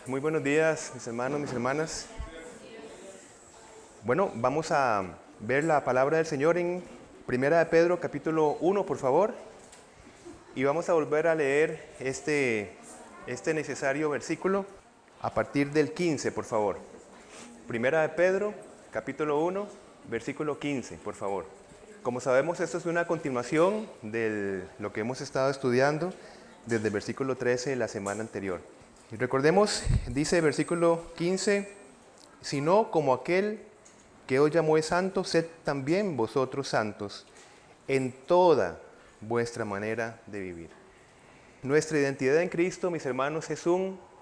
Muy buenos días, mis hermanos, mis hermanas. Bueno, vamos a ver la palabra del Señor en Primera de Pedro, capítulo 1, por favor. Y vamos a volver a leer este necesario versículo a partir del 15, por favor. Primera de Pedro, capítulo 1, versículo 15, por favor. Como sabemos, esto es una continuación de lo que hemos estado estudiando desde el versículo 13 de la semana anterior. Y recordemos, dice el versículo 15, sino como aquel que os llamó es santo, sed también vosotros santos en toda vuestra manera de vivir. Nuestra identidad en Cristo, mis hermanos, es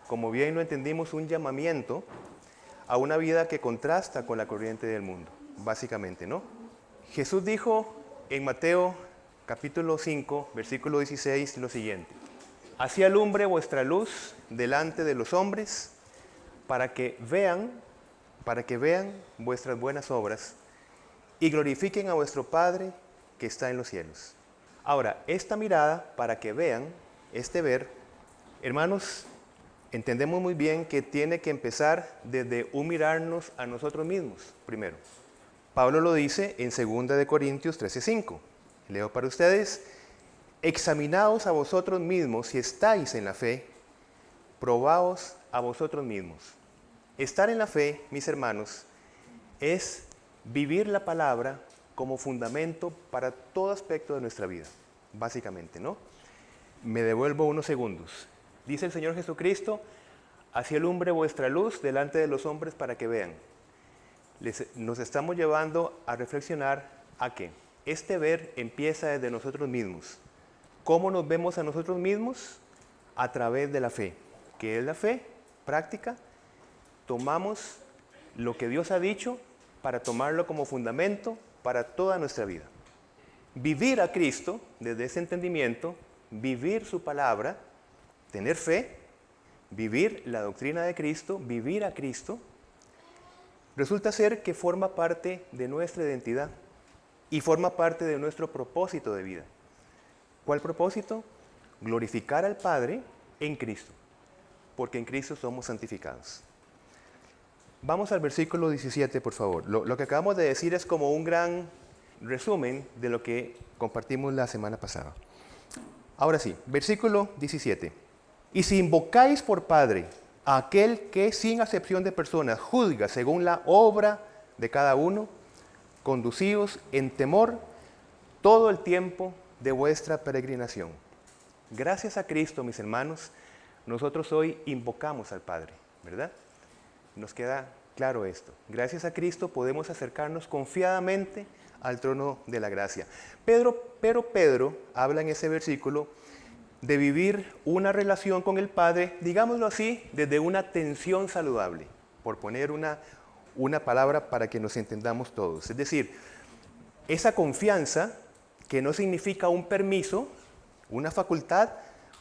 como bien lo entendimos, un llamamiento a una vida que contrasta con la corriente del mundo, básicamente, ¿no? Jesús dijo en Mateo capítulo 5, versículo 16, lo siguiente: así alumbre vuestra luz delante de los hombres, para que vean vuestras buenas obras y glorifiquen a vuestro Padre que está en los cielos. Ahora, esta mirada, para que vean, este ver, hermanos, entendemos muy bien que tiene que empezar desde un mirarnos a nosotros mismos primero. Pablo lo dice en 2 Corintios 13:5. Leo para ustedes: examinaos a vosotros mismos si estáis en la fe, probaos a vosotros mismos. Estar en la fe, mis hermanos, es vivir la palabra como fundamento para todo aspecto de nuestra vida, básicamente, ¿no? Me devuelvo unos segundos. Dice el Señor Jesucristo: así alumbre vuestra luz delante de los hombres para que vean. Nos estamos llevando a reflexionar a que este ver empieza desde nosotros mismos. ¿Cómo nos vemos a nosotros mismos? A través de la fe. ¿Qué es la fe? Práctica. Tomamos lo que Dios ha dicho para tomarlo como fundamento para toda nuestra vida. Vivir a Cristo, desde ese entendimiento, vivir su palabra, tener fe, vivir la doctrina de Cristo, vivir a Cristo, resulta ser que forma parte de nuestra identidad y forma parte de nuestro propósito de vida. ¿Cuál propósito? Glorificar al Padre en Cristo, porque en Cristo somos santificados. Vamos al versículo 17, por favor. Lo que acabamos de decir es como un gran resumen de lo que compartimos la semana pasada. Ahora sí, versículo 17. Y si invocáis por Padre a aquel que sin acepción de personas juzga según la obra de cada uno, conducíos en temor todo el tiempo de vuestra peregrinación. Gracias a Cristo, mis hermanos, nosotros hoy invocamos al Padre, ¿verdad? Nos queda claro esto. Gracias a Cristo podemos acercarnos confiadamente al trono de la gracia. Pero Pedro habla en ese versículo de vivir una relación con el Padre, digámoslo así, desde una tensión saludable, por poner una palabra para que nos entendamos todos. Es decir, esa confianza que no significa un permiso, una facultad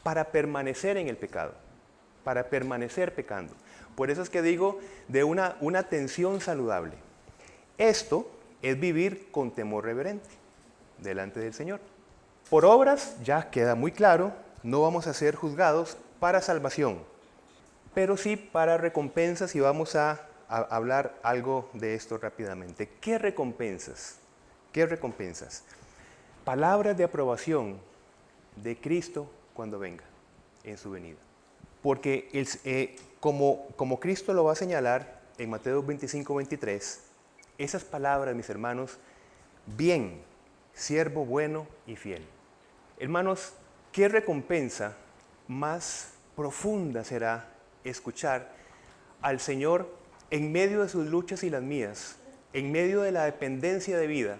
para permanecer en el pecado, para permanecer pecando. Por eso es que digo de una tensión saludable. Esto es vivir con temor reverente delante del Señor. Por obras, ya queda muy claro, no vamos a ser juzgados para salvación, pero sí para recompensas, y vamos a hablar algo de esto rápidamente. ¿Qué recompensas? ¿Qué recompensas? Palabras de aprobación de Cristo cuando venga en su venida. Porque como Cristo lo va a señalar en Mateo 25:23, esas palabras, mis hermanos, bien, siervo bueno y fiel. Hermanos, ¿qué recompensa más profunda será escuchar al Señor en medio de sus luchas y las mías, en medio de la dependencia de vida,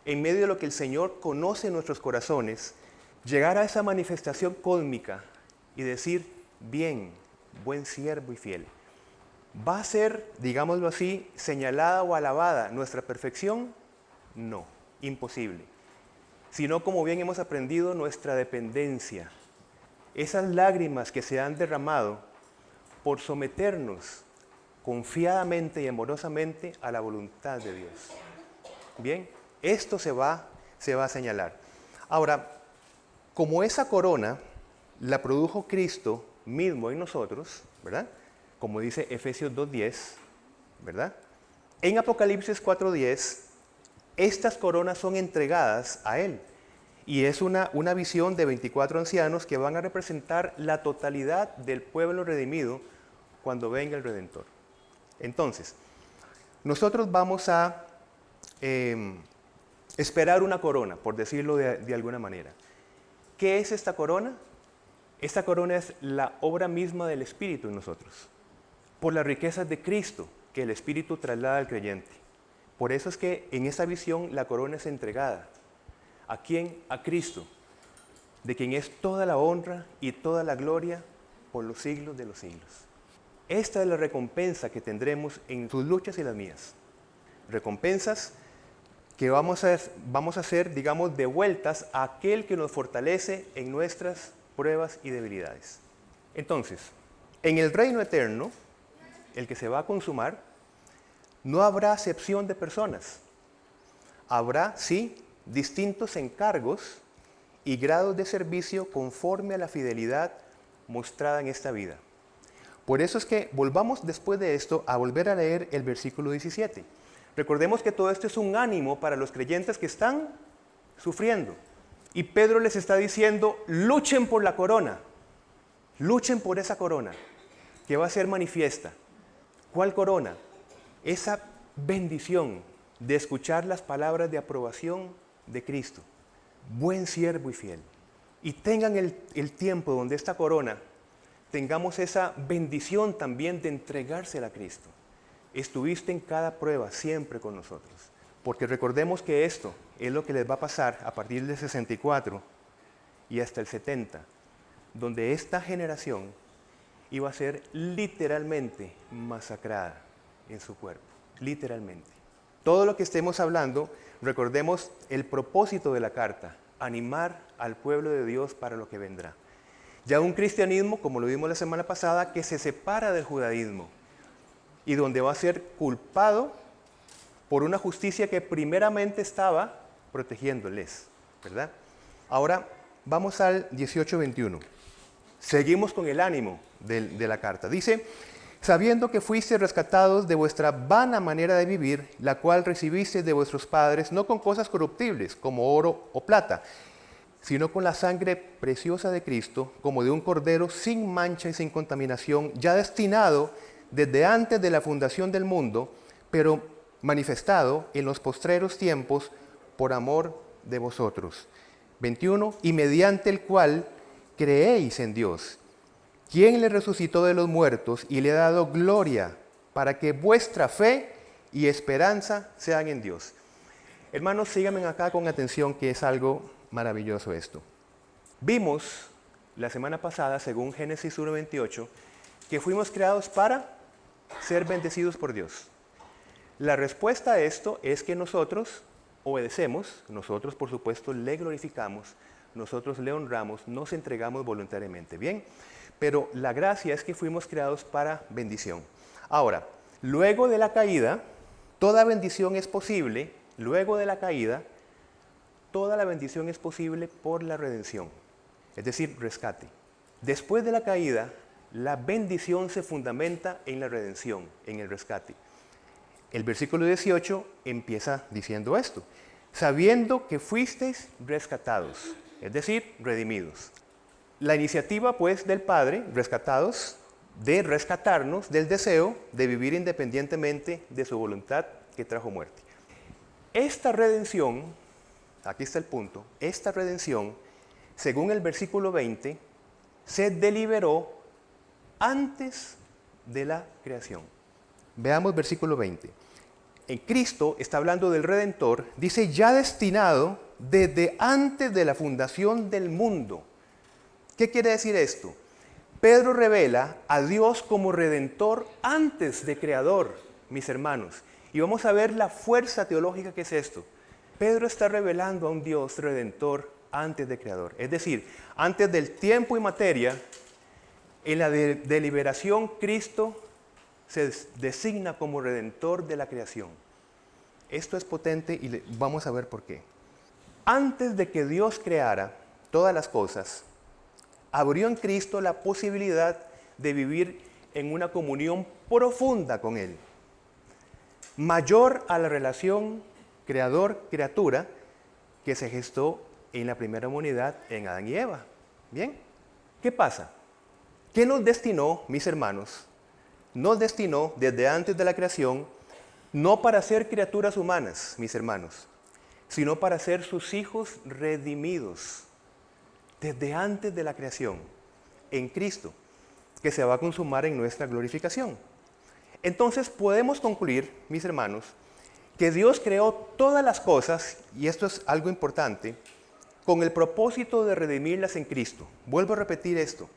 en medio de lo que el Señor conoce en nuestros corazones, llegar a esa manifestación cósmica y decir: bien, buen siervo y fiel? ¿Va a ser, digámoslo así, señalada o alabada nuestra perfección? No, imposible. Sino, como bien hemos aprendido, nuestra dependencia. Esas lágrimas que se han derramado por someternos confiadamente y amorosamente a la voluntad de Dios. Bien, esto se va a señalar. Ahora, como esa corona la produjo Cristo mismo en nosotros, ¿verdad? como dice Efesios 2:10, ¿verdad? En Apocalipsis 4:10, estas coronas son entregadas a Él. Y es una visión de 24 ancianos que van a representar la totalidad del pueblo redimido cuando venga el Redentor. Entonces, nosotros vamos a esperar una corona, por decirlo de alguna manera. ¿Qué es esta corona? Esta corona es la obra misma del Espíritu en nosotros, por las riquezas de Cristo que el Espíritu traslada al creyente. Por eso es que en esa visión la corona es entregada. ¿A quién? A Cristo, de quien es toda la honra y toda la gloria por los siglos de los siglos. Esta es la recompensa que tendremos en tus luchas y las mías. Recompensas que vamos a hacer, digamos, devueltas a aquel que nos fortalece en nuestras pruebas y debilidades. Entonces, en el reino eterno, el que se va a consumar, no habrá acepción de personas. Habrá, sí, distintos encargos y grados de servicio conforme a la fidelidad mostrada en esta vida. Por eso es que volvamos después de esto a volver a leer el versículo 17. Recordemos que todo esto es un ánimo para los creyentes que están sufriendo. Y Pedro les está diciendo, luchen por la corona, luchen por esa corona que va a ser manifiesta. ¿Cuál corona? Esa bendición de escuchar las palabras de aprobación de Cristo. Buen siervo y fiel. Y tengan el tiempo donde esta corona, tengamos esa bendición también de entregársela a Cristo. Estuviste en cada prueba siempre con nosotros. Porque recordemos que esto es lo que les va a pasar a partir del 64 y hasta el 70, donde esta generación iba a ser literalmente masacrada en su cuerpo. Literalmente. Todo lo que estemos hablando, recordemos el propósito de la carta, animar al pueblo de Dios para lo que vendrá. Ya un cristianismo, como lo vimos la semana pasada, que se separa del judaísmo y donde va a ser culpado por una justicia que primeramente estaba protegiéndoles, ¿verdad? Ahora vamos al 18:21. Seguimos con el ánimo de la carta. Dice, sabiendo que fuiste rescatados de vuestra vana manera de vivir, la cual recibisteis de vuestros padres, no con cosas corruptibles, como oro o plata, sino con la sangre preciosa de Cristo, como de un cordero sin mancha y sin contaminación, ya destinado desde antes de la fundación del mundo, pero manifestado en los postreros tiempos por amor de vosotros. 21, y mediante el cual creéis en Dios, quien le resucitó de los muertos y le ha dado gloria, para que vuestra fe y esperanza sean en Dios. Hermanos, síganme acá con atención, que es algo maravilloso esto. Vimos la semana pasada, según Génesis 1:28, que fuimos creados para ser bendecidos por Dios. La respuesta a esto es que nosotros obedecemos, nosotros por supuesto le glorificamos, nosotros le honramos, nos entregamos voluntariamente. Bien, pero la gracia es que fuimos creados para bendición. Ahora, luego de la caída, toda bendición es posible. Luego de la caída, toda la bendición es posible por la redención, es decir, rescate. Después de la caída, la bendición se fundamenta en la redención, en el rescate. El versículo 18 empieza diciendo esto, sabiendo que fuisteis rescatados, es decir, redimidos. La iniciativa, pues, del Padre, rescatados, de rescatarnos del deseo de vivir independientemente de su voluntad que trajo muerte. Esta redención, aquí está el punto, esta redención, según el versículo 20, se deliberó antes de la creación. Veamos versículo 20. En Cristo está hablando del Redentor, dice ya destinado desde antes de la fundación del mundo. ¿Qué quiere decir esto? Pedro revela a Dios como Redentor antes de Creador, mis hermanos. Y vamos a ver la fuerza teológica que es esto. Pedro está revelando a un Dios Redentor antes de Creador. Es decir, antes del tiempo y materia, en la deliberación, Cristo se designa como Redentor de la creación. Esto es potente y vamos a ver por qué. Antes de que Dios creara todas las cosas, abrió en Cristo la posibilidad de vivir en una comunión profunda con Él, mayor a la relación creador-criatura que se gestó en la primera humanidad en Adán y Eva. ¿Bien? ¿Qué pasa? ¿Qué nos destinó, mis hermanos? Nos destinó desde antes de la creación, no para ser criaturas humanas, mis hermanos, sino para ser sus hijos redimidos, desde antes de la creación, en Cristo, que se va a consumar en nuestra glorificación. Entonces podemos concluir, mis hermanos, que Dios creó todas las cosas, y esto es algo importante, con el propósito de redimirlas en Cristo. Vuelvo a repetir esto.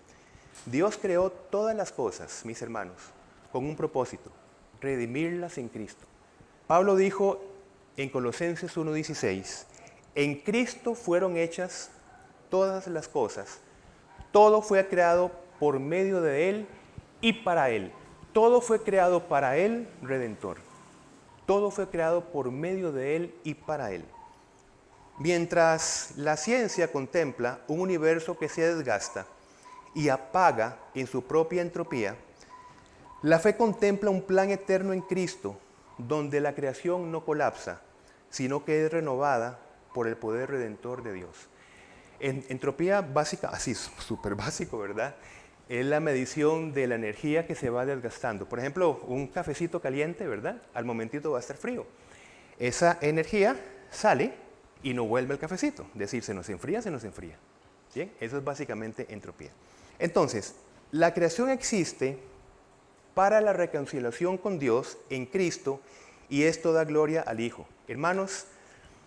Dios creó todas las cosas, mis hermanos, con un propósito, redimirlas en Cristo. Pablo dijo en Colosenses 1:16, en Cristo fueron hechas todas las cosas. Todo fue creado por medio de Él y para Él. Todo fue creado para Él, Redentor. Todo fue creado por medio de Él y para Él. Mientras la ciencia contempla un universo que se desgasta y apaga en su propia entropía, la fe contempla un plan eterno en Cristo, donde la creación no colapsa, sino que es renovada por el poder redentor de Dios. Entropía básica, así súper básico, ¿verdad? Es la medición de la energía que se va desgastando. Por ejemplo, un cafecito caliente, ¿verdad? Al momentito va a estar frío. Esa energía sale y no vuelve el cafecito. Es decir, se nos enfría. ¿Bien? Eso es básicamente entropía. Entonces, la creación existe para la reconciliación con Dios en Cristo y esto da gloria al Hijo. Hermanos,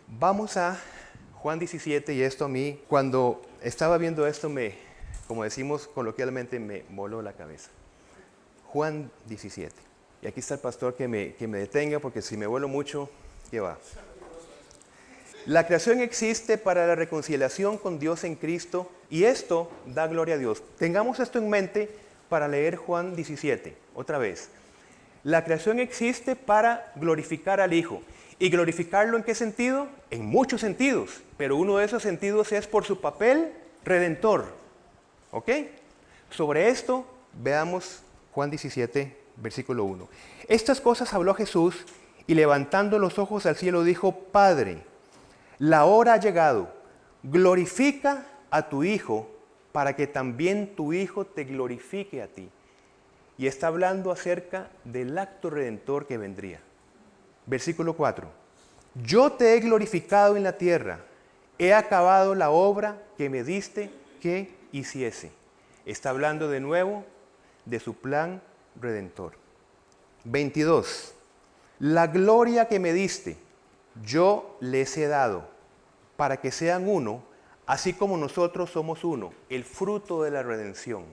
vamos a Juan 17 y esto a mí, cuando estaba viendo esto, como decimos coloquialmente, me voló la cabeza. Juan 17. Y aquí está el pastor que me detenga porque si me vuelo mucho, ¿qué va? La creación existe para la reconciliación con Dios en Cristo y esto da gloria a Dios. Tengamos esto en mente para leer Juan 17, otra vez. La creación existe para glorificar al Hijo. ¿Y glorificarlo en qué sentido? En muchos sentidos, pero uno de esos sentidos es por su papel redentor. ¿Ok? Sobre esto veamos Juan 17, versículo 1. Estas cosas habló Jesús y levantando los ojos al cielo dijo, Padre, la hora ha llegado, glorifica a tu Hijo para que también tu Hijo te glorifique a ti. Y está hablando acerca del acto redentor que vendría. Versículo 4. Yo te he glorificado en la tierra, he acabado la obra que me diste que hiciese. Está hablando de nuevo de su plan redentor. 22. La gloria que me diste, yo les he dado, para que sean uno, así como nosotros somos uno, el fruto de la redención.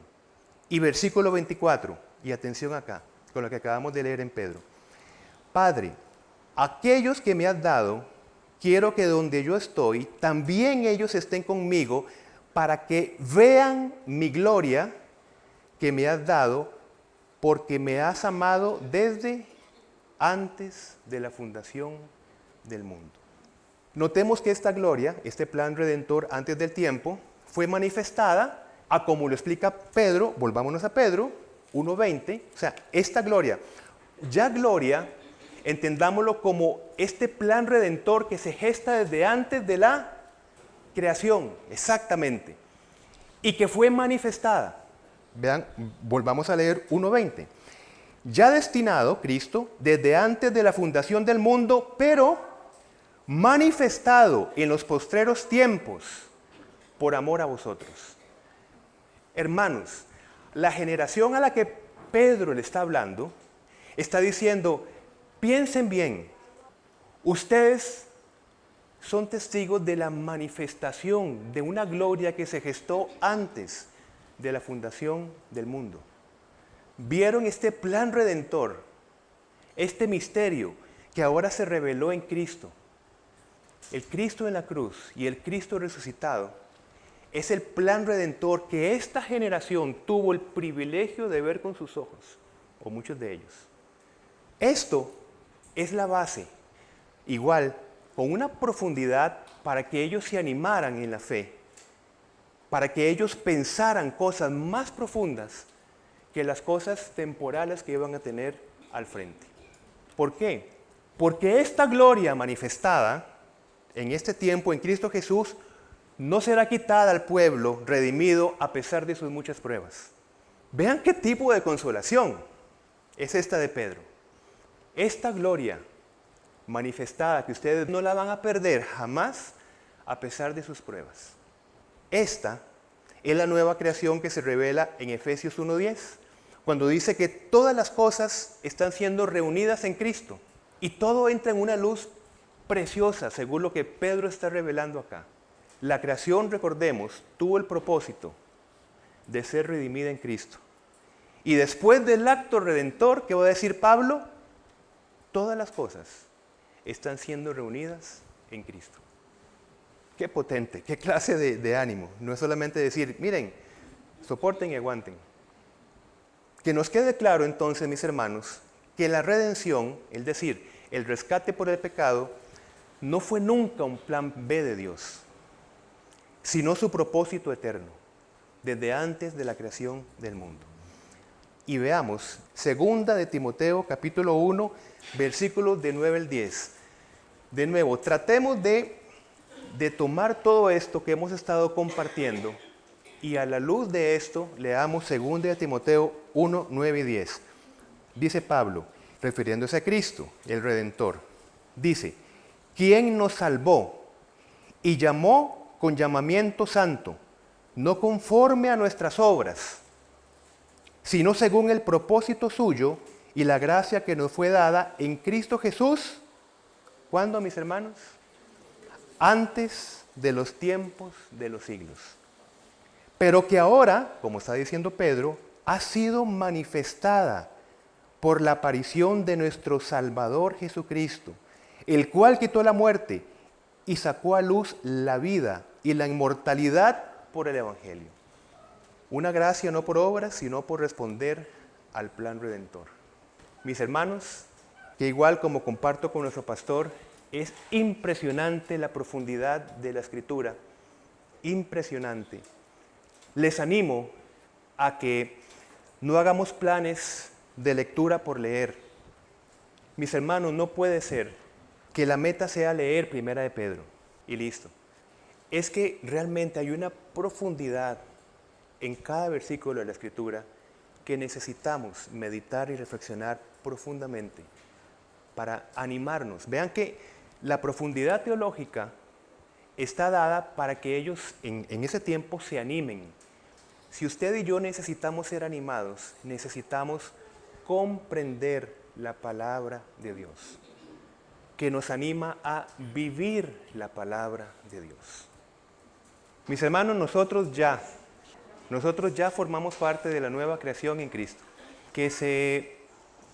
Y versículo 24, y atención acá, con lo que acabamos de leer en Pedro. Padre, aquellos que me has dado, quiero que donde yo estoy, también ellos estén conmigo, para que vean mi gloria que me has dado, porque me has amado desde antes de la fundación del mundo. Notemos que esta gloria, este plan redentor antes del tiempo, fue manifestada a como lo explica Pedro, volvámonos a Pedro, 1:20, o sea, esta gloria, ya gloria, entendámoslo como este plan redentor que se gesta desde antes de la creación, exactamente, y que fue manifestada. Vean, volvamos a leer 1:20. Ya destinado, Cristo, desde antes de la fundación del mundo, pero manifestado en los postreros tiempos por amor a vosotros. Hermanos, la generación a la que Pedro le está hablando, está diciendo, piensen bien, ustedes son testigos de la manifestación de una gloria que se gestó antes de la fundación del mundo. Vieron este plan redentor, este misterio que ahora se reveló en Cristo. El Cristo en la cruz y el Cristo resucitado es el plan redentor que esta generación tuvo el privilegio de ver con sus ojos, o muchos de ellos. Esto es la base, igual, con una profundidad para que ellos se animaran en la fe, para que ellos pensaran cosas más profundas que las cosas temporales que iban a tener al frente. ¿Por qué? Porque esta gloria manifestada en este tiempo en Cristo Jesús no será quitada al pueblo redimido a pesar de sus muchas pruebas. Vean qué tipo de consolación es esta de Pedro. Esta gloria manifestada que ustedes no la van a perder jamás a pesar de sus pruebas. Esta es la nueva creación que se revela en Efesios 1:10, cuando dice que todas las cosas están siendo reunidas en Cristo y todo entra en una luz preciosa, según lo que Pedro está revelando acá. La creación, recordemos, tuvo el propósito de ser redimida en Cristo. Y después del acto redentor, ¿qué va a decir Pablo? Todas las cosas están siendo reunidas en Cristo. Qué potente, qué clase de ánimo. No es solamente decir, miren, soporten y aguanten. Que nos quede claro entonces, mis hermanos, que la redención, es decir, el rescate por el pecado, no fue nunca un plan B de Dios, sino su propósito eterno, desde antes de la creación del mundo. Y veamos, segunda de Timoteo, capítulo 1, versículos de 9 al 10. De nuevo, tratemos de tomar todo esto que hemos estado compartiendo y a la luz de esto leamos segunda de Timoteo 1, 9 y 10. Dice Pablo, refiriéndose a Cristo, el Redentor, dice, ¿quién nos salvó y llamó con llamamiento santo, no conforme a nuestras obras, sino según el propósito suyo y la gracia que nos fue dada en Cristo Jesús? ¿Cuándo, mis hermanos? Antes de los tiempos de los siglos. Pero que ahora, como está diciendo Pedro, ha sido manifestada por la aparición de nuestro Salvador Jesucristo, el cual quitó la muerte y sacó a luz la vida y la inmortalidad por el Evangelio. Una gracia no por obras, sino por responder al plan redentor. Mis hermanos, que igual como comparto con nuestro pastor, es impresionante la profundidad de la Escritura, impresionante. Les animo a que no hagamos planes de lectura por leer. Mis hermanos, no puede ser que la meta sea leer Primera de Pedro y listo. Es que realmente hay una profundidad en cada versículo de la Escritura que necesitamos meditar y reflexionar profundamente para animarnos. Vean que la profundidad teológica está dada para que ellos en ese tiempo se animen. Si usted y yo necesitamos ser animados, necesitamos comprender la palabra de Dios, que nos anima a vivir la palabra de Dios. Mis hermanos, nosotros ya formamos parte de la nueva creación en Cristo, que se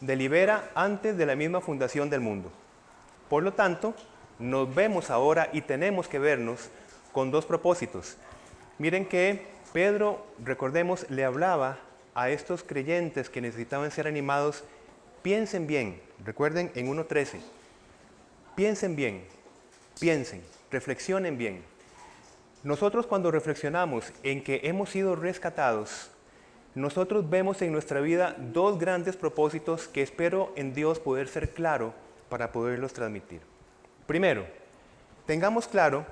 delibera antes de la misma fundación del mundo. Por lo tanto, nos vemos ahora y tenemos que vernos con dos propósitos. Miren que Pedro, recordemos, le hablaba a estos creyentes que necesitaban ser animados. Piensen bien, recuerden en 1:13. Piensen bien, piensen, reflexionen bien. Nosotros cuando reflexionamos en que hemos sido rescatados, nosotros vemos en nuestra vida dos grandes propósitos que espero en Dios poder ser claro para poderlos transmitir. Primero, tengamos claro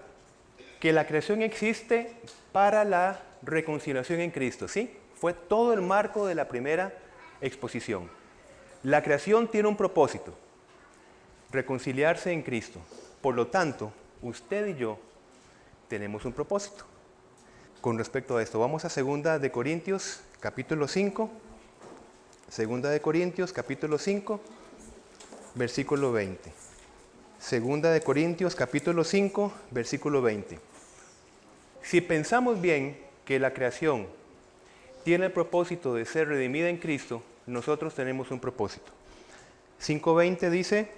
que la creación existe para la reconciliación en Cristo, ¿sí? Fue todo el marco de la primera exposición. La creación tiene un propósito, reconciliarse en Cristo. Por lo tanto, usted y yo tenemos un propósito. Con respecto a esto, vamos a 2 de Corintios, capítulo 5. 2 de Corintios, capítulo 5, versículo 20. 2 de Corintios, capítulo 5, versículo 20. Si pensamos bien que la creación tiene el propósito de ser redimida en Cristo, nosotros tenemos un propósito. 5:20 dice,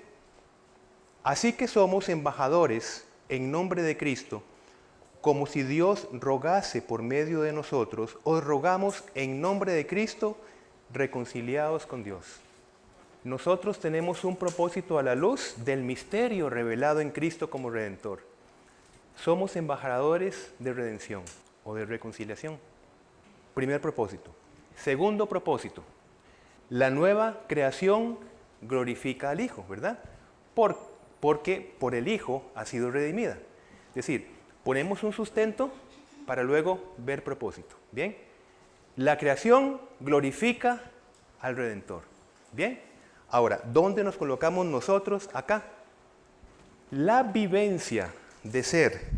así que somos embajadores en nombre de Cristo, como si Dios rogase por medio de nosotros, os rogamos en nombre de Cristo, reconciliados con Dios. Nosotros tenemos un propósito a la luz del misterio revelado en Cristo como Redentor. Somos embajadores de redención o de reconciliación. Primer propósito. Segundo propósito, la nueva creación glorifica al Hijo, ¿verdad? Porque por el Hijo ha sido redimida. Es decir, ponemos un sustento para luego ver propósito. ¿Bien? La creación glorifica al Redentor. ¿Bien? Ahora, ¿dónde nos colocamos nosotros acá? La vivencia de ser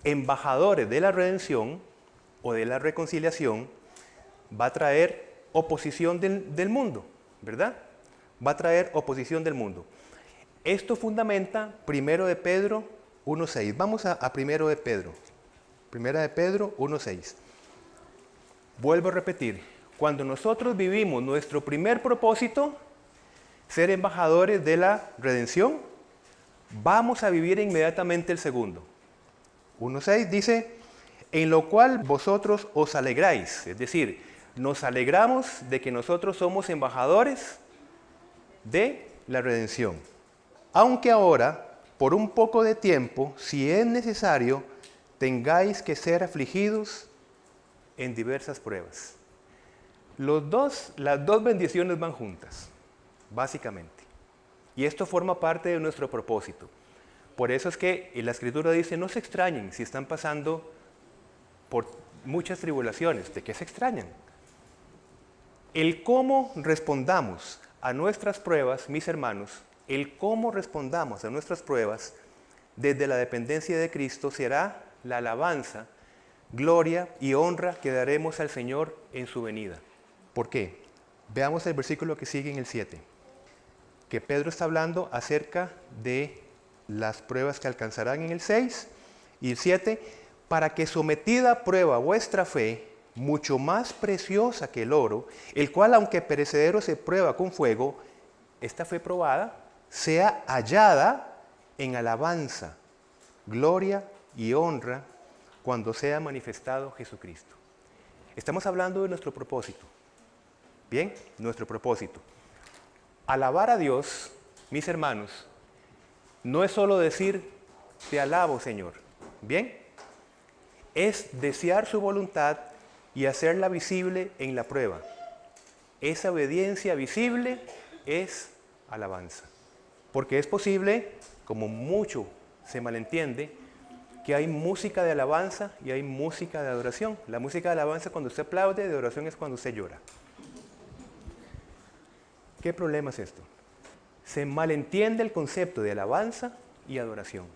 embajadores de la redención o de la reconciliación va a traer oposición del mundo, ¿verdad? Va a traer oposición del mundo. Esto fundamenta 1 de Pedro 1.6. Vamos a 1 de Pedro. 1 de Pedro 1.6. Vuelvo a repetir, cuando nosotros vivimos nuestro primer propósito, ser embajadores de la redención, vamos a vivir inmediatamente el segundo. 1.6 dice, en lo cual vosotros os alegráis, es decir, nos alegramos de que nosotros somos embajadores de la redención. Aunque ahora, por un poco de tiempo, si es necesario, tengáis que ser afligidos en diversas pruebas. Las dos bendiciones van juntas, básicamente. Y esto forma parte de nuestro propósito. Por eso es que la Escritura dice, no se extrañen si están pasando por muchas tribulaciones. ¿De qué se extrañan? El cómo respondamos a nuestras pruebas, mis hermanos, el cómo respondamos a nuestras pruebas desde la dependencia de Cristo será la alabanza, gloria y honra que daremos al Señor en su venida. ¿Por qué? Veamos el versículo que sigue en el 7, que Pedro está hablando acerca de las pruebas que alcanzarán en el 6 y el 7, para que sometida a prueba vuestra fe, mucho más preciosa que el oro, el cual aunque perecedero se prueba con fuego, esta fe probada sea hallada en alabanza, gloria y honra cuando sea manifestado Jesucristo. Estamos hablando de nuestro propósito. Bien, nuestro propósito. Alabar a Dios, mis hermanos, no es solo decir, te alabo, Señor. Bien, es desear su voluntad y hacerla visible en la prueba. Esa obediencia visible es alabanza. Porque es posible, como mucho se malentiende, que hay música de alabanza y hay música de adoración. La música de alabanza es cuando usted aplaude, de adoración es cuando usted llora. ¿Qué problema es esto? Se malentiende el concepto de alabanza y adoración.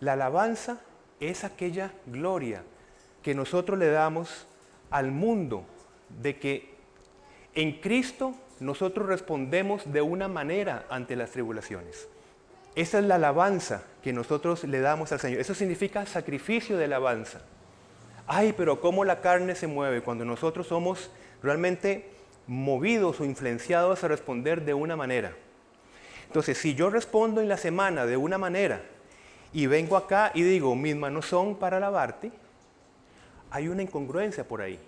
La alabanza es aquella gloria que nosotros le damos al mundo de que en Cristo nosotros respondemos de una manera ante las tribulaciones. Esa es la alabanza que nosotros le damos al Señor. Eso significa sacrificio de alabanza. Ay, pero cómo la carne se mueve cuando nosotros somos realmente movidos o influenciados a responder de una manera. Entonces, si yo respondo en la semana de una manera y vengo acá y digo, mis manos son para alabarte, hay una incongruencia por ahí.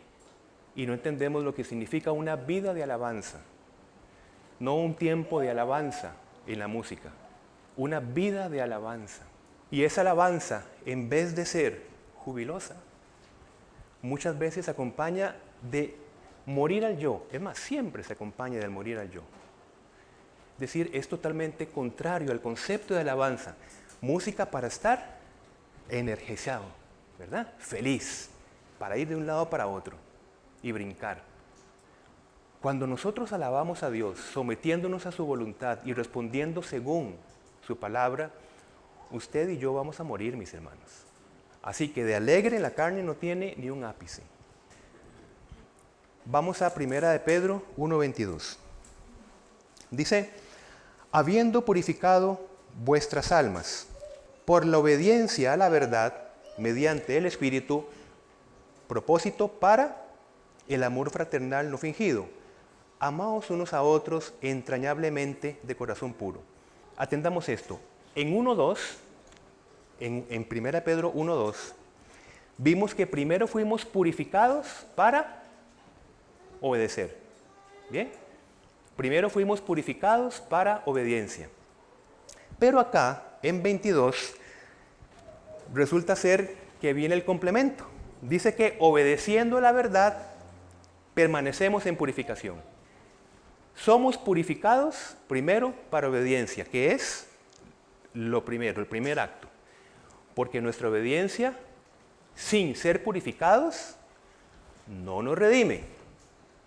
Y no entendemos lo que significa una vida de alabanza. No un tiempo de alabanza en la música. Una vida de alabanza. Y esa alabanza, en vez de ser jubilosa, muchas veces acompaña de morir al yo. Es más, siempre se acompaña del morir al yo. Es decir, es totalmente contrario al concepto de alabanza. Música para estar energizado, ¿verdad? Feliz, para ir de un lado para otro y brincar. Cuando nosotros alabamos a Dios, sometiéndonos a su voluntad y respondiendo según su palabra, usted y yo vamos a morir, mis hermanos. Así que de alegre la carne no tiene ni un ápice. Vamos a 1 de Pedro 1:22. Dice, habiendo purificado vuestras almas por la obediencia a la verdad, mediante el Espíritu, propósito para el amor fraternal no fingido. Amaos unos a otros entrañablemente de corazón puro. Atendamos esto. En 1:2, en 1 Pedro 1:2, vimos que primero fuimos purificados para obedecer. ¿Bien? Primero fuimos purificados para obediencia. Pero acá, en 22, resulta ser que viene el complemento. Dice que obedeciendo la verdad, permanecemos en purificación. Somos purificados primero para obediencia, que es lo primero, el primer acto. Porque nuestra obediencia, sin ser purificados, no nos redime.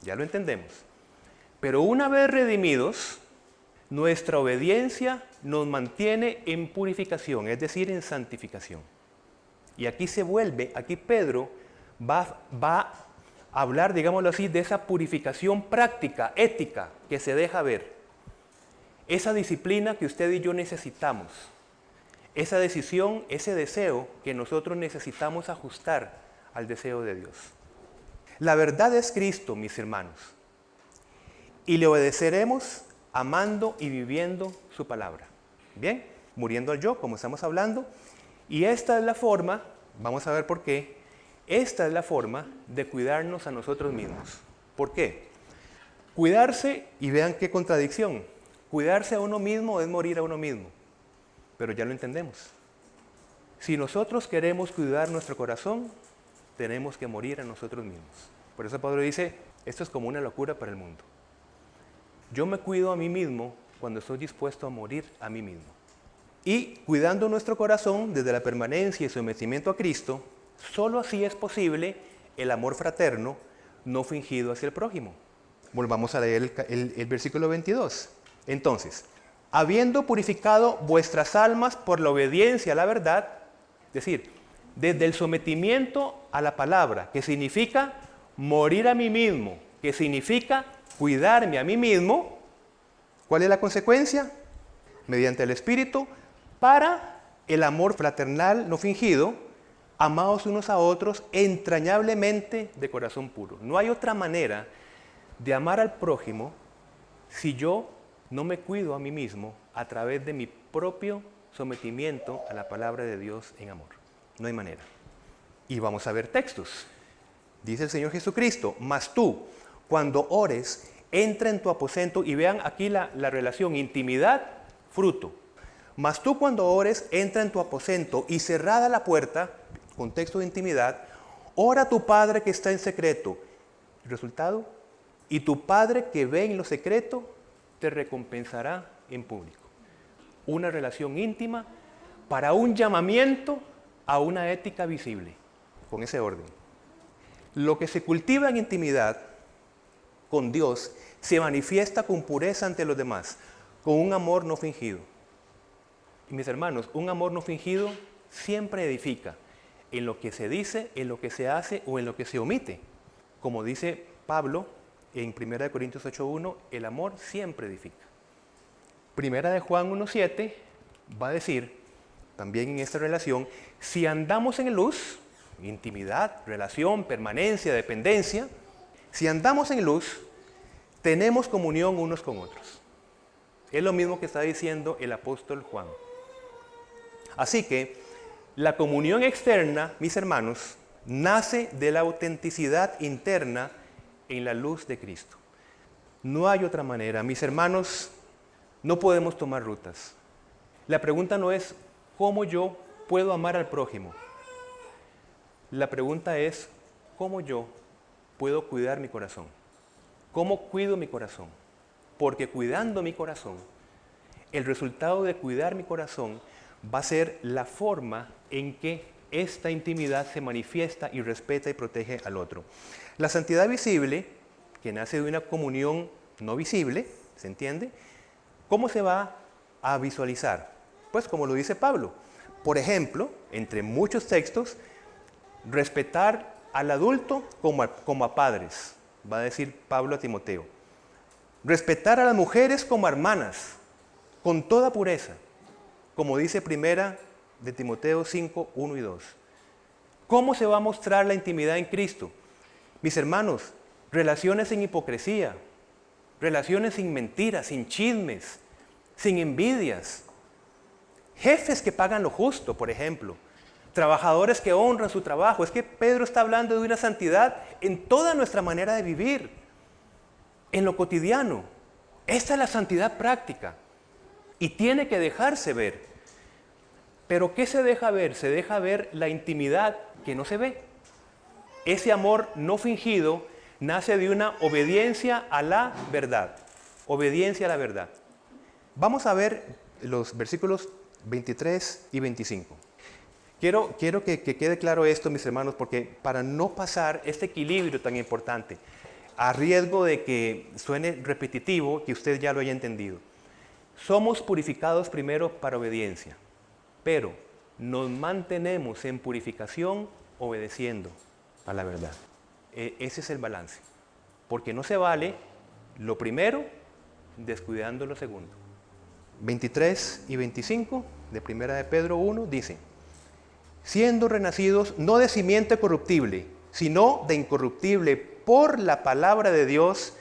Ya lo entendemos. Pero una vez redimidos, nuestra obediencia nos mantiene en purificación, es decir, en santificación. Y aquí Pedro va a hablar, digámoslo así, de esa purificación práctica, ética, que se deja ver. Esa disciplina que usted y yo necesitamos. Esa decisión, ese deseo que nosotros necesitamos ajustar al deseo de Dios. La verdad es Cristo, mis hermanos. Y le obedeceremos amando y viviendo su palabra. Bien, muriendo al yo, como estamos hablando. Y esta es la forma, vamos a ver por qué, esta es la forma de cuidarnos a nosotros mismos. ¿Por qué? Cuidarse, y vean qué contradicción, cuidarse a uno mismo es morir a uno mismo. Pero ya lo entendemos. Si nosotros queremos cuidar nuestro corazón, tenemos que morir a nosotros mismos. Por eso Pablo dice, esto es como una locura para el mundo. Yo me cuido a mí mismo cuando estoy dispuesto a morir a mí mismo. Y cuidando nuestro corazón desde la permanencia y sometimiento a Cristo, solo así es posible el amor fraterno no fingido hacia el prójimo. Volvamos a leer el versículo 22. Entonces, habiendo purificado vuestras almas por la obediencia a la verdad, es decir, desde el sometimiento a la palabra, que significa morir a mí mismo, que significa cuidarme a mí mismo, ¿cuál es la consecuencia? Mediante el Espíritu, para el amor fraternal no fingido, amados unos a otros entrañablemente de corazón puro. No hay otra manera de amar al prójimo si yo no me cuido a mí mismo a través de mi propio sometimiento a la palabra de Dios en amor. No hay manera. Y vamos a ver textos. Dice el Señor Jesucristo, mas tú, cuando ores, entra en tu aposento, y vean aquí la relación, intimidad, fruto. Mas tú cuando ores, entra en tu aposento y cerrada la puerta, contexto de intimidad, ora a tu Padre que está en secreto. ¿El resultado? Y tu Padre que ve en lo secreto, te recompensará en público. Una relación íntima para un llamamiento a una ética visible, con ese orden. Lo que se cultiva en intimidad con Dios se manifiesta con pureza ante los demás, con un amor no fingido. Y mis hermanos, un amor no fingido siempre edifica en lo que se dice, en lo que se hace o en lo que se omite. Como dice Pablo en 1 Corintios 8:1, el amor siempre edifica. 1 Juan 1:7 va a decir, también en esta relación, si andamos en luz, intimidad, relación, permanencia, dependencia, si andamos en luz, tenemos comunión unos con otros. Es lo mismo que está diciendo el apóstol Juan. Así que la comunión externa, mis hermanos, nace de la autenticidad interna en la luz de Cristo. No hay otra manera. Mis hermanos, no podemos tomar rutas. La pregunta no es cómo yo puedo amar al prójimo. La pregunta es cómo yo puedo cuidar mi corazón. ¿Cómo cuido mi corazón? Porque cuidando mi corazón, el resultado de cuidar mi corazón va a ser la forma en que esta intimidad se manifiesta y respeta y protege al otro. La santidad visible, que nace de una comunión no visible, ¿se entiende? ¿Cómo se va a visualizar? Pues como lo dice Pablo. Por ejemplo, entre muchos textos, respetar al adulto como a padres, va a decir Pablo a Timoteo. Respetar a las mujeres como hermanas, con toda pureza, como dice 1 de Timoteo 5, 1 y 2. ¿Cómo se va a mostrar la intimidad en Cristo? Mis hermanos, relaciones sin hipocresía, relaciones sin mentiras, sin chismes, sin envidias. Jefes que pagan lo justo, por ejemplo. Trabajadores que honran su trabajo. Es que Pedro está hablando de una santidad en toda nuestra manera de vivir, en lo cotidiano. Esta es la santidad práctica y tiene que dejarse ver. ¿Pero qué se deja ver? Se deja ver la intimidad que no se ve. Ese amor no fingido Nace de una obediencia a la verdad. Obediencia a la verdad. Vamos a ver los versículos 23 y 25. Quiero que quede claro esto, mis hermanos, porque para no pasar este equilibrio tan importante, a riesgo de que suene repetitivo, que usted ya lo haya entendido. Somos purificados primero para obediencia, pero nos mantenemos en purificación obedeciendo a la verdad. Ese es el balance, porque no se vale lo primero descuidando lo segundo. 23 y 25 de 1 de Pedro 1 dice: siendo renacidos no de simiente corruptible, sino de incorruptible por la palabra de Dios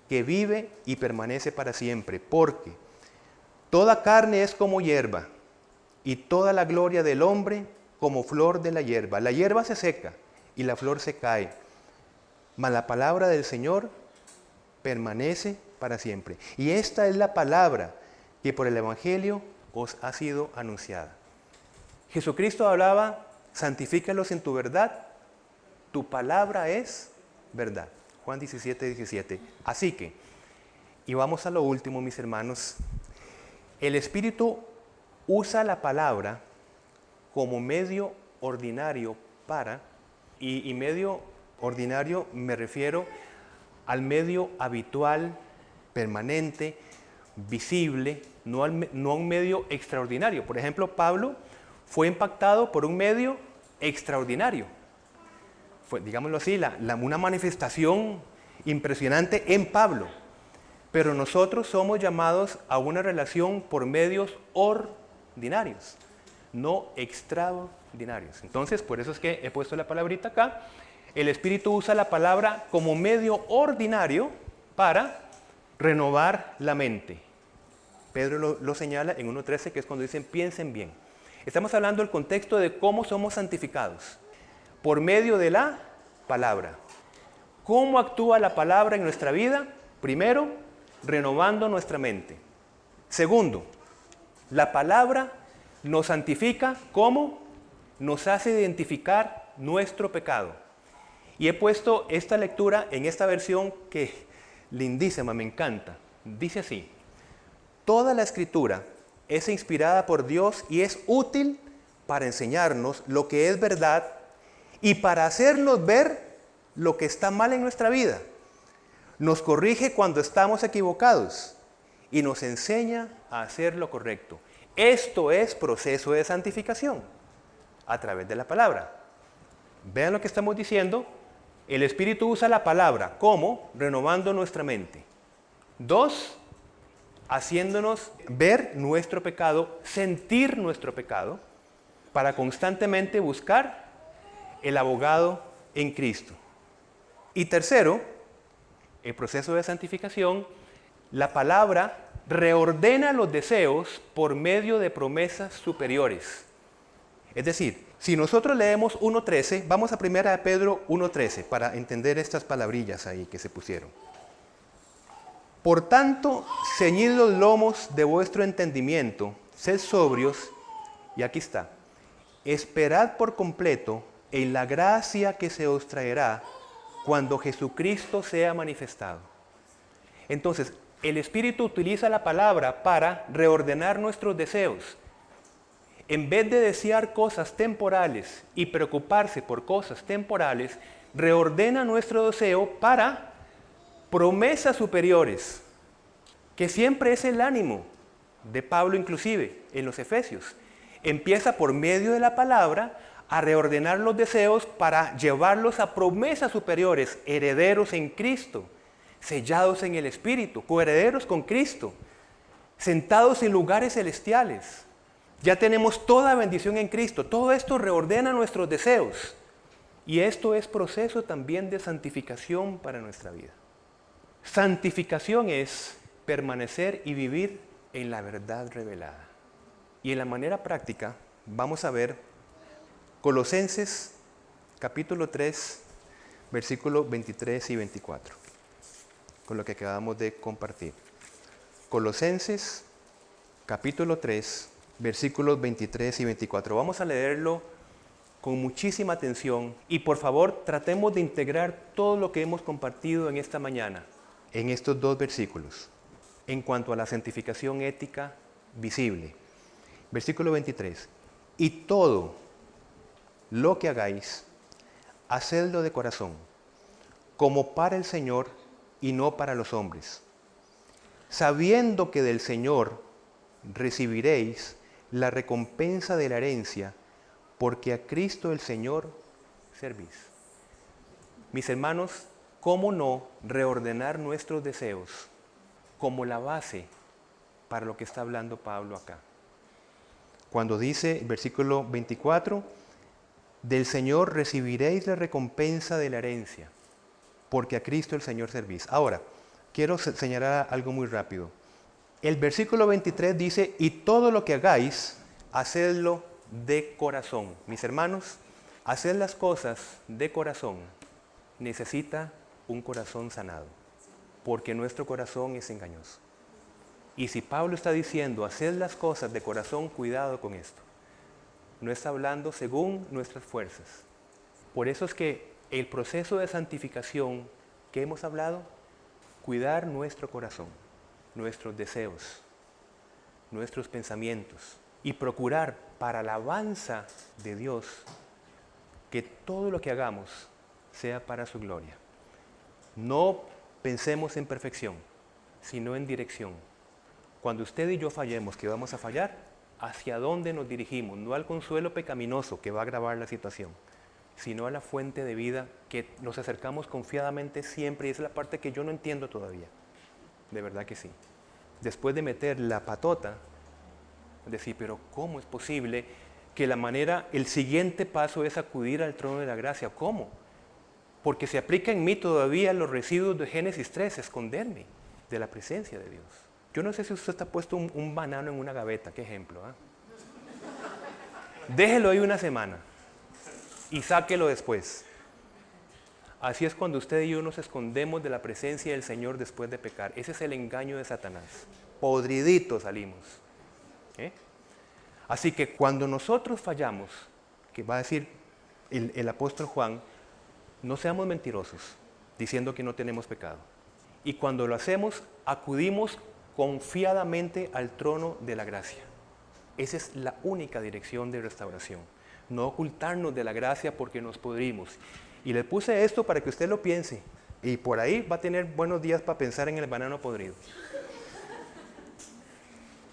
que vive y permanece para siempre, porque toda carne es como hierba, y toda la gloria del hombre como flor de la hierba. La hierba se seca y la flor se cae, mas la palabra del Señor permanece para siempre. Y esta es la palabra que por el Evangelio os ha sido anunciada. Jesucristo hablaba: santifícalos en tu verdad, tu palabra es verdad. Juan 17:17. Así que, y vamos a lo último, mis hermanos, el Espíritu usa la palabra como medio ordinario para, y medio ordinario me refiero al medio habitual, permanente, visible, no a un medio extraordinario. Por ejemplo, Pablo fue impactado por un medio extraordinario. Fue, digámoslo así, una manifestación impresionante en Pablo. Pero nosotros somos llamados a una relación por medios ordinarios, no extraordinarios. Entonces, por eso es que he puesto la palabrita acá. El Espíritu usa la palabra como medio ordinario para renovar la mente. Pedro lo señala en 1:13, que es cuando dicen piensen bien. Estamos hablando del contexto de cómo somos santificados. Por medio de la palabra. ¿Cómo actúa la palabra en nuestra vida? Primero, renovando nuestra mente. Segundo, la palabra nos santifica. ¿Cómo? Nos hace identificar nuestro pecado. Y he puesto esta lectura en esta versión que lindísima, me encanta. Dice así: toda la Escritura es inspirada por Dios y es útil para enseñarnos lo que es verdad y para hacernos ver lo que está mal en nuestra vida. Nos corrige cuando estamos equivocados y nos enseña a hacer lo correcto. Esto es proceso de santificación a través de la palabra. Vean lo que estamos diciendo. El Espíritu usa la palabra como renovando nuestra mente. 2, haciéndonos ver nuestro pecado, sentir nuestro pecado, para constantemente buscar el abogado en Cristo. Y tercero, el proceso de santificación, la palabra reordena los deseos por medio de promesas superiores. Es decir, si nosotros leemos 1:13, vamos a 1 de Pedro 1:13 para entender estas palabrillas ahí que se pusieron. Por tanto, ceñid los lomos de vuestro entendimiento, sed sobrios, y aquí está, esperad por completo en la gracia que se os traerá cuando Jesucristo sea manifestado. Entonces, el Espíritu utiliza la palabra para reordenar nuestros deseos. En vez de desear cosas temporales y preocuparse por cosas temporales, reordena nuestro deseo para promesas superiores, que siempre es el ánimo de Pablo inclusive en los Efesios. Empieza por medio de la palabra a reordenar los deseos para llevarlos a promesas superiores, herederos en Cristo, sellados en el Espíritu, coherederos con Cristo, sentados en lugares celestiales. Ya tenemos toda bendición en Cristo. Todo esto reordena nuestros deseos. Y esto es proceso también de santificación para nuestra vida. Santificación es permanecer y vivir en la verdad revelada. Y en la manera práctica vamos a ver Colosenses capítulo 3, versículos 23 y 24, con lo que acabamos de compartir. Colosenses capítulo 3, versículos 23 y 24. Vamos a leerlo con muchísima atención y por favor tratemos de integrar todo lo que hemos compartido en esta mañana, en estos 2 versículos, en cuanto a la santificación ética visible. Versículo 23. Y todo lo que hagáis, hacedlo de corazón, como para el Señor y no para los hombres, sabiendo que del Señor recibiréis la recompensa de la herencia, porque a Cristo el Señor servís. Mis hermanos, ¿cómo no reordenar nuestros deseos como la base para lo que está hablando Pablo acá? Cuando dice, versículo 24, del Señor recibiréis la recompensa de la herencia, porque a Cristo el Señor servís. Ahora, quiero señalar algo muy rápido. El versículo 23 dice, y todo lo que hagáis, hacedlo de corazón. Mis hermanos, hacer las cosas de corazón necesita un corazón sanado, porque nuestro corazón es engañoso. Y si Pablo está diciendo, hacer las cosas de corazón, cuidado con esto. No está hablando según nuestras fuerzas. Por eso es que el proceso de santificación que hemos hablado, cuidar nuestro corazón, nuestros deseos, nuestros pensamientos y procurar para la alabanza de Dios que todo lo que hagamos sea para su gloria. No pensemos en perfección, sino en dirección. Cuando usted y yo fallemos, que vamos a fallar, ¿hacia dónde nos dirigimos? No al consuelo pecaminoso que va a agravar la situación, sino a la fuente de vida que nos acercamos confiadamente siempre, y es la parte que yo no entiendo todavía. De verdad que sí. Después de meter la patota, decir, pero ¿cómo es posible que el siguiente paso es acudir al trono de la gracia? ¿Cómo? Porque se aplica en mí todavía los residuos de Génesis 3, esconderme de la presencia de Dios. Yo no sé si usted está puesto un banano en una gaveta, qué ejemplo. Déjelo ahí una semana y sáquelo después. Así es cuando usted y yo nos escondemos de la presencia del Señor después de pecar. Ese es el engaño de Satanás. Podriditos salimos. Así que cuando nosotros fallamos, que va a decir el apóstol Juan, no seamos mentirosos, diciendo que no tenemos pecado. Y cuando lo hacemos, acudimos confiadamente al trono de la gracia. Esa es la única dirección de restauración. No ocultarnos de la gracia porque nos podrimos. Y le puse esto para que usted lo piense. Y por ahí va a tener buenos días para pensar en el banano podrido.